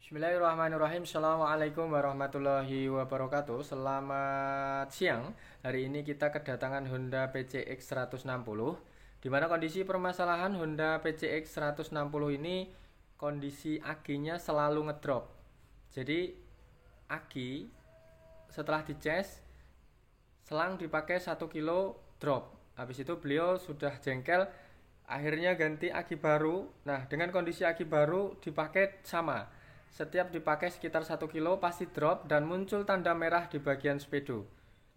Bismillahirrahmanirrahim. Assalamualaikum warahmatullahi wabarakatuh. Selamat siang. Hari ini kita kedatangan Honda PCX 160. Di mana kondisi permasalahan Honda PCX 160 ini kondisi akinya selalu ngedrop. Jadi aki setelah dicas selang dipakai 1 kilo drop. Habis itu beliau sudah jengkel, akhirnya ganti aki baru. Nah, dengan kondisi aki baru dipakai sama. Setiap dipakai sekitar 1 kilo pasti drop dan muncul tanda merah di bagian speedo.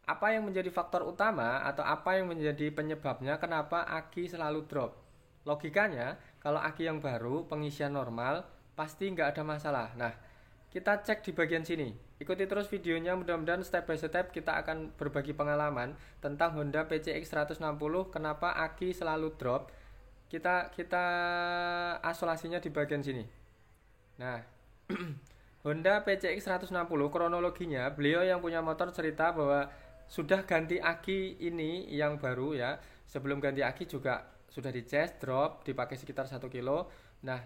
Apa yang menjadi faktor utama atau apa yang menjadi penyebabnya kenapa aki selalu drop? Logikanya, kalau aki yang baru, pengisian normal, pasti nggak ada masalah. Nah, kita cek di bagian sini. Ikuti terus videonya, mudah-mudahan step by step kita akan berbagi pengalaman tentang Honda PCX 160 kenapa aki selalu drop. Kita isolasinya di bagian sini. Nah, Honda PCX 160 kronologinya, beliau yang punya motor cerita bahwa sudah ganti aki ini yang baru ya. Sebelum ganti aki juga sudah dicas, drop, dipakai sekitar 1 kilo. Nah,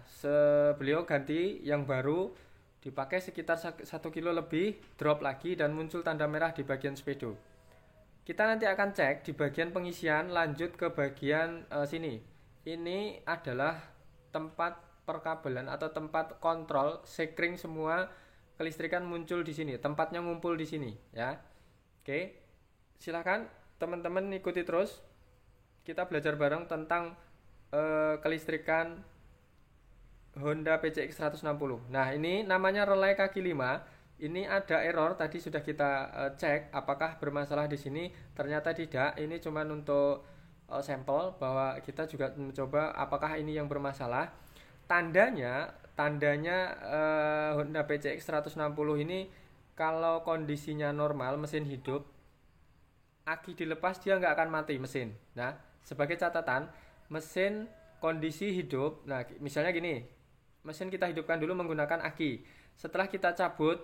beliau ganti yang baru, dipakai sekitar 1 kilo lebih, drop lagi dan muncul tanda merah di bagian speedo. Kita nanti akan cek di bagian pengisian, lanjut ke bagian sini. Ini adalah tempat perkabelan atau tempat kontrol sekring semua kelistrikan muncul di sini. Tempatnya ngumpul di sini ya. Oke. Silakan teman-teman ikuti terus. Kita belajar bareng tentang kelistrikan Honda PCX 160. Nah, ini namanya relay kaki 5. Ini ada error tadi sudah kita cek apakah bermasalah di sini. Ternyata tidak. Ini cuma untuk sampel bahwa kita juga mencoba apakah ini yang bermasalah. Tandanya Honda PCX 160 ini kalau kondisinya normal, mesin hidup, aki dilepas dia nggak akan mati mesin. Nah, sebagai catatan, mesin kondisi hidup, nah misalnya gini, mesin kita hidupkan dulu menggunakan aki. Setelah kita cabut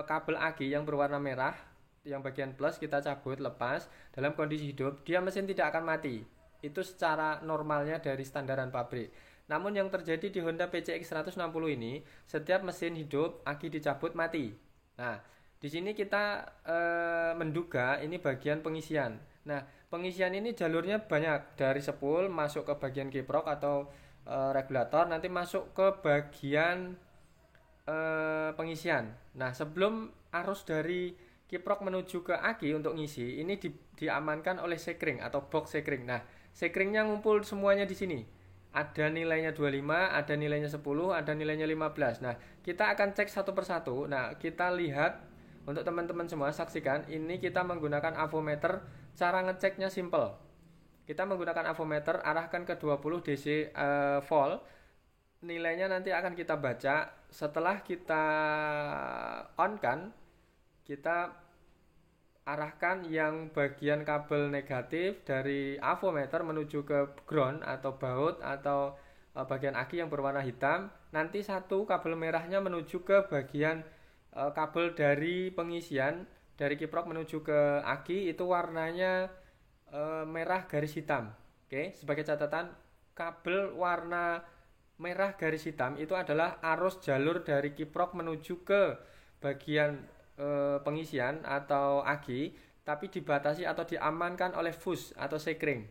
kabel aki yang berwarna merah, yang bagian plus kita cabut, lepas, dalam kondisi hidup, dia mesin tidak akan mati. Itu secara normalnya dari standaran pabrik. Namun yang terjadi di Honda PCX 160 ini, setiap mesin hidup, aki dicabut mati. Nah, di sini kita menduga ini bagian pengisian. Nah, pengisian ini jalurnya banyak, dari spool masuk ke bagian kiprok atau regulator, nanti masuk ke bagian pengisian. Nah, sebelum arus dari kiprok menuju ke aki untuk ngisi, ini diamankan oleh sekring atau box sekring. Nah, sekringnya ngumpul semuanya di sini. Ada nilainya 25, ada nilainya 10, ada nilainya 15. Nah, kita akan cek satu persatu. Nah, kita lihat untuk teman-teman semua saksikan, ini kita menggunakan avometer. Cara ngeceknya simple. Kita menggunakan avometer, arahkan ke 20 DC volt. Nilainya nanti akan kita baca. Setelah kita on kan, kita arahkan yang bagian kabel negatif dari avometer menuju ke ground atau baut atau bagian aki yang berwarna hitam. Nanti satu kabel merahnya menuju ke bagian kabel dari pengisian dari kiprok menuju ke aki, itu warnanya merah garis hitam. Oke, sebagai catatan, kabel warna merah garis hitam itu adalah arus jalur dari kiprok menuju ke bagian pengisian atau aki, tapi dibatasi atau diamankan oleh fuse atau sekring.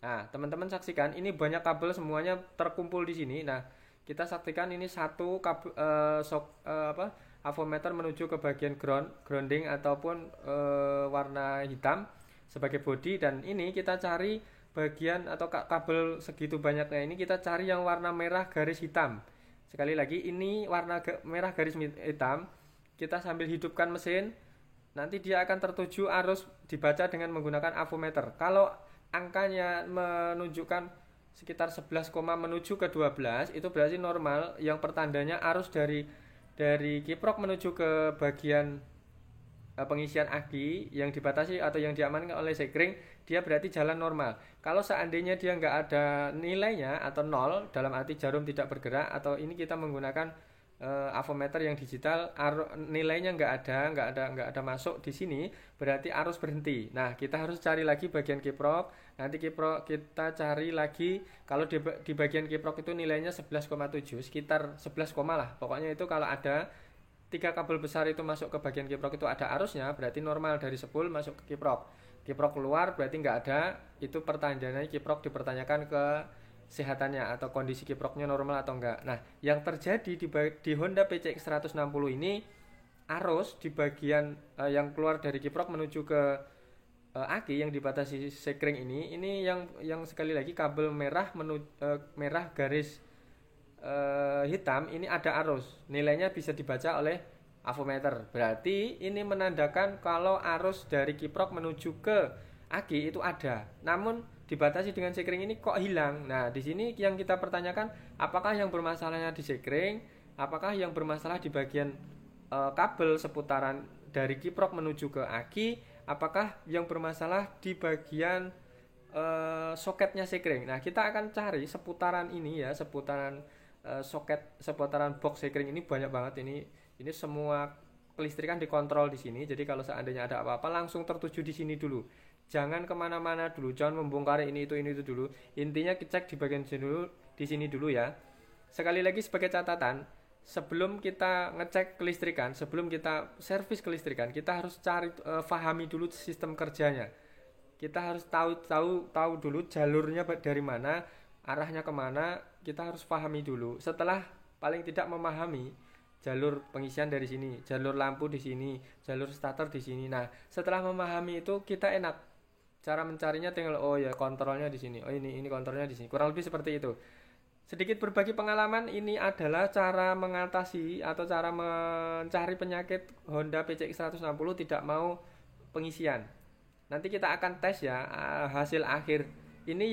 Nah, teman-teman saksikan ini banyak kabel semuanya terkumpul di sini. Nah, kita saksikan ini satu kabel avometer menuju ke bagian grounding ataupun warna hitam sebagai body, dan ini kita cari bagian atau kabel segitu banyaknya ini kita cari yang warna merah garis hitam. Sekali lagi ini warna merah garis hitam. Kita sambil hidupkan mesin, nanti dia akan tertuju arus dibaca dengan menggunakan avometer. Kalau angkanya menunjukkan sekitar 11, menuju ke 12, itu berarti normal. Yang pertandanya arus dari kiprok menuju ke bagian pengisian aki yang dibatasi atau yang diamankan oleh sekring, dia berarti jalan normal. Kalau seandainya dia nggak ada nilainya atau nol, dalam arti jarum tidak bergerak, atau ini kita menggunakan avometer yang digital nilainya nggak ada masuk di sini, berarti arus berhenti. Nah, kita harus cari lagi bagian kiprok. Nanti kiprok kita cari lagi, kalau di bagian kiprok itu nilainya 11,7, sekitar 11, lah. Pokoknya itu kalau ada 3 kabel besar itu masuk ke bagian kiprok itu ada arusnya, berarti normal dari spool masuk ke kiprok. Kiprok keluar berarti nggak ada, itu pertandaannya kiprok dipertanyakan ke sehatannya atau kondisi kiproknya normal atau enggak. Nah, yang terjadi di Honda PCX 160 ini, arus di bagian yang keluar dari kiprok menuju ke aki yang dibatasi sekring ini yang sekali lagi kabel merah merah garis hitam ini ada arus. Nilainya bisa dibaca oleh avometer. Berarti ini menandakan kalau arus dari kiprok menuju ke aki itu ada. Namun dibatasi dengan sekring ini kok hilang. Nah, di sini yang kita pertanyakan, apakah yang bermasalahnya di sekring, apakah yang bermasalah di bagian kabel seputaran dari kiprok menuju ke aki, apakah yang bermasalah di bagian soketnya sekring. Nah, kita akan cari seputaran ini ya, seputaran seputaran box sekring ini banyak banget ini. Ini semua kelistrikan dikontrol di sini. Jadi kalau seandainya ada apa-apa langsung tertuju di sini dulu. Jangan kemana-mana dulu, jangan membongkar ini itu dulu. Intinya cek di bagian sini dulu, di sini dulu ya. Sekali lagi sebagai catatan, sebelum kita ngecek kelistrikan, sebelum kita servis kelistrikan, kita harus pahami dulu sistem kerjanya. Kita harus tahu dulu jalurnya dari mana, arahnya kemana. Kita harus pahami dulu. Setelah paling tidak memahami jalur pengisian dari sini, jalur lampu di sini, jalur starter di sini. Nah, setelah memahami itu kita enak. Cara mencarinya tinggal kontrolnya di sini. Ini kontrolnya di sini. Kurang lebih seperti itu. Sedikit berbagi pengalaman, ini adalah cara mengatasi atau cara mencari penyakit Honda PCX 160 tidak mau pengisian. Nanti kita akan tes ya hasil akhir. Ini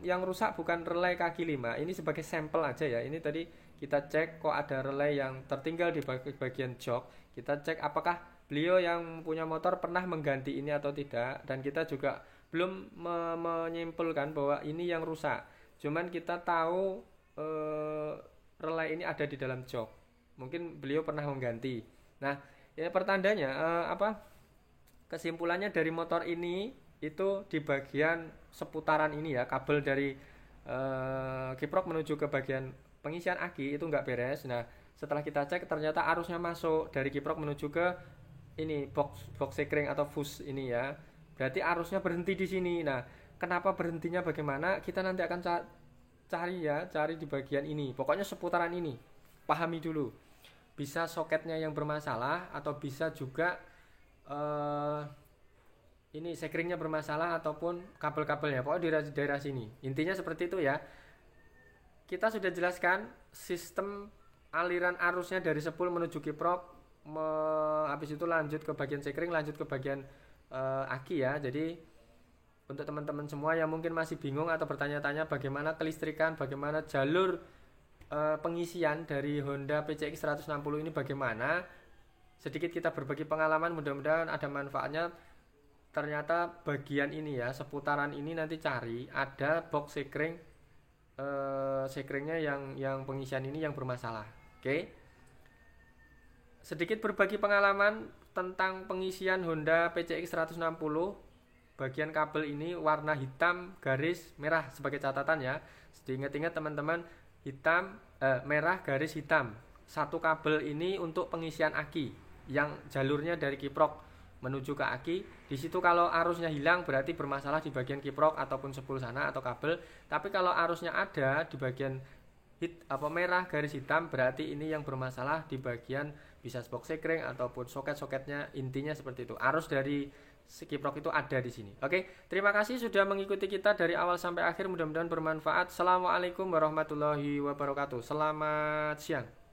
yang rusak bukan relay kaki 5. Ini sebagai sampel aja ya. Ini tadi kita cek kok ada relay yang tertinggal di bagian jok. Kita cek apakah beliau yang punya motor pernah mengganti ini atau tidak, dan kita juga belum menyimpulkan bahwa ini yang rusak. Cuman kita tahu relay ini ada di dalam jok. Mungkin beliau pernah mengganti. Nah, ya pertandanya kesimpulannya dari motor ini itu di bagian seputaran ini ya, kabel dari kiprok menuju ke bagian pengisian aki itu nggak beres. Nah, setelah kita cek ternyata arusnya masuk dari kiprok menuju ke ini box sekring atau fuse ini ya. Berarti arusnya berhenti di sini. Nah, kenapa berhentinya bagaimana? Kita nanti akan cari di bagian ini. Pokoknya seputaran ini. Pahami dulu. Bisa soketnya yang bermasalah atau bisa juga ini sekringnya bermasalah ataupun kabel-kabelnya. Pokoknya di daerah sini. Intinya seperti itu ya. Kita sudah jelaskan sistem aliran arusnya dari spool menuju kiprok. Habis itu lanjut ke bagian sekring, lanjut ke bagian aki ya. Jadi untuk teman-teman semua yang mungkin masih bingung atau bertanya-tanya bagaimana kelistrikan, bagaimana jalur pengisian dari Honda PCX 160 ini bagaimana, sedikit kita berbagi pengalaman, mudah-mudahan ada manfaatnya. Ternyata bagian ini ya, seputaran ini nanti cari ada box sekring, sekringnya yang pengisian ini yang bermasalah. Oke. Sedikit berbagi pengalaman tentang pengisian Honda PCX 160. Bagian kabel ini warna hitam garis merah sebagai catatan ya. Diingat-ingat teman-teman, merah garis hitam. Satu kabel ini untuk pengisian aki yang jalurnya dari kiprok menuju ke aki. Di situ kalau arusnya hilang berarti bermasalah di bagian kiprok ataupun spool sana atau kabel. Tapi kalau arusnya ada di bagian merah garis hitam berarti ini yang bermasalah di bagian bisa box sekring ataupun soket-soketnya. Intinya seperti itu. Arus dari kiprok itu ada di sini. Oke, terima kasih sudah mengikuti kita dari awal sampai akhir. Mudah-mudahan bermanfaat. Assalamualaikum warahmatullahi wabarakatuh. Selamat siang.